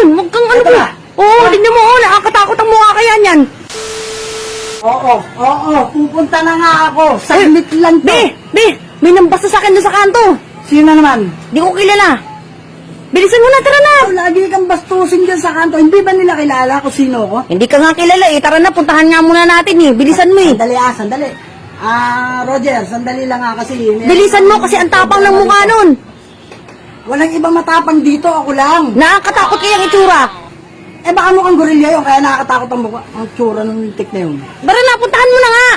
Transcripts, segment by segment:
yun. Huwag kang ano ba? Oo, tignan mo. Oo, nakakatakot ang mukha kaya niyan. Oo, pupunta na nga ako. Saglit lang to. Be, may nambasta sa akin doon sa kanto. Sino naman? Di ko kilala. Bilisan mo na, tara na. Lagi kang bastusin dyan sa kanto. Hindi ba nila kilala kung sino ko? Hindi ka nga kilala eh. Tara na, puntahan nga muna natin eh. Bilisan mo eh. Sandali. Roger, sandali lang nga kasi. Bilisan mo kasi ang tapang ng mukha nun. Walang ibang matapang dito, ako lang. Nakakatakot kayang itsura. Eh baka mukhang gorilla yun, kaya nakakatakot ang mukha, ang tsura ng lintik na yun. Tara na, puntahan mo na nga.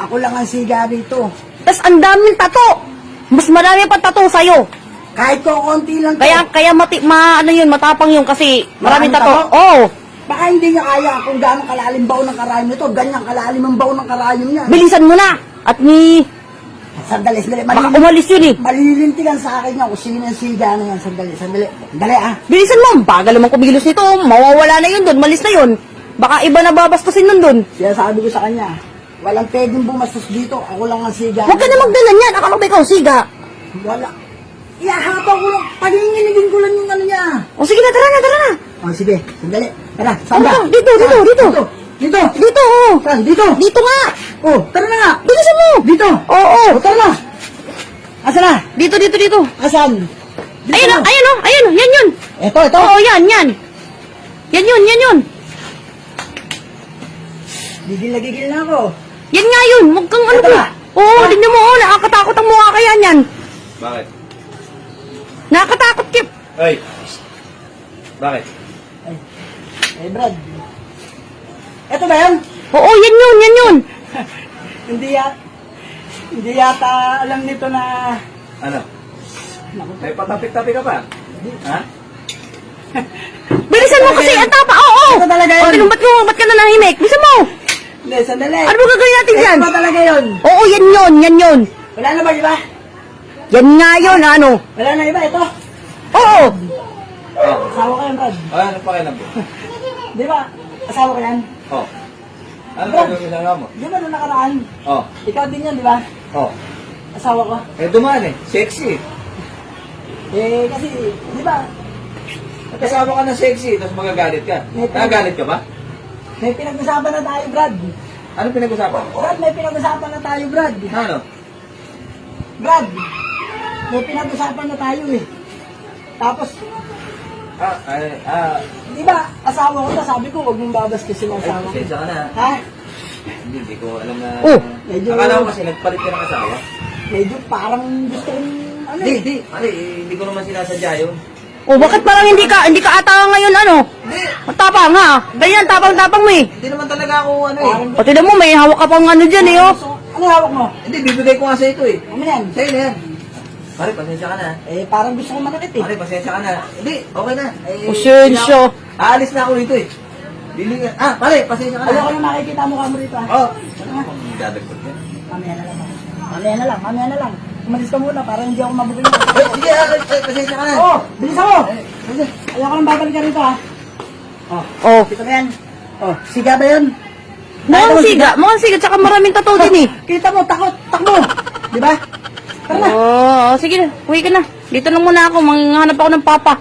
Ako lang ang siga dito. Tapos ang daming tato. Mas marami pa tato sa'yo. Kahit ko konti lang to. Kaya ano yun, matapang yun kasi maraming Maraming tato. tato? Oo. Baka hindi niya kaya kung gaano kalalim baon ng karayom nito. Ganyan kalalim ang baon ng karayom niya. Bilisan mo na. At Sandali. baka umalis yun eh. Malilintigan sa akin niya kung sino ang siga na yan. Sandali. Dali Bilisan mo. Bagal naman kumilos nito. Mawawala na yun doon. Malis na yun. Baka iba na babastusin nun doon. Siya sabi ko sa kanya, walang pwedeng bumastos dito. Ako lang ang siga. Huwag ka na magdala niyan. Akala ba ikaw siga? Wala. Iyahabang ko lang. Paginginigin ko lang yung ano niya. O sige na, tara na. Oh, sige. Sandali. Tara, saan ba? Dito. Dito. Dito, oo. Saan? Dito. Dito nga. Oh, tara na nga. Bilisan mo. Dito. Oo. Oh, tara na. Asa na? Dito. Asan? Dito Ayun, na. ayun, yan yun. Ito. Oo, yan. Yan yun. Gigil na ako. Yan nga yun. Huwag kang ano Ito ba? ba? Oo, tignan mo. Oo, nakakatakot ang mukha kaya niyan. Bakit? Nakakatakot, Kip. Ay! Bakit? Brad. Ito ba yan? Oo, yan yun. Hindi yata alam nito na... Ano? May patapik-tapik ka pa? Ha? Bilisan mo kasi ang tapa. Oo. Ito talaga yun. O, ba't ka na nahimik? Bilisan mo. Hindi, sandali. Ano ba gagawin natin dyan? Ito ba talaga yun? Oo, yan yun. Wala na ba iba? Yan nga yun, ano? Wala na iba, ito. Oo. Oh. Asawa ko yan, Brad. Ano pa kailan mo? Di ba? Asawa ko yan. Oh. Ano ba yung ginagawa mo? Di ba nung nakaraan? Oh. Ikaw din yan, di ba? Oh. Asawa ko. Eh, dumaan eh. Sexy. Kasi, di ba? Kasama ka ng sexy, tapos magagalit ka. Nagagalit ka ba? May pinag-usapan na tayo, Brad. Ano pinag-usapan? Brad, may pinag-usapan na tayo, Brad. Ano? Brad, may pinag-usapan na tayo eh. Tapos, di ba, asawa ko na, sabi ko, huwag mong babaskusin ang asawa ko. Pasensya ka na. Ha? Hindi ko alam na... Oh. Medyo- Akala ko kasi nagpalit ka ng asawa. Medyo parang gusto kong, ano eh. Hindi. Hindi ko naman sinasadya yun. O, bakit parang hindi ka ata ngayon, ano? Hindi. Matapang ha? Ganyan, tapang mo eh. Hindi naman talaga ako ano eh. Parang, O, tignan mo, may hawak ka pang ano dyan eh, oh. ano hawak mo? Hindi, bibigay ko nga sa ito eh. Ano yan? Sa'yo na yan. Pare, pasensya ka na. Parang gusto kong manakit eh. Pare, pasensya ka na. Hindi, okay na. Pasensya. Aalis na ako dito eh. Dilingan. Pare, pasensya ka na. Ayoko na makikita mo ka mo rito ha. Oh. Dadagpag ka. Mamaya na lang. Umalis ka muna para hindi ako mabugbog. Sige, pasensya ka na. Oh, bilisan mo! Ayoko nang babalik ka rito ha. Oh. Kita ba yan? Oh, siga ba yun? Mukhang siga, tsaka maraming tato din eh. Kita mo, takbo! Di ba? Tara na. Oo, sige na. Uwi ka na. Dito lang muna ako. Manghanap ako ng papa.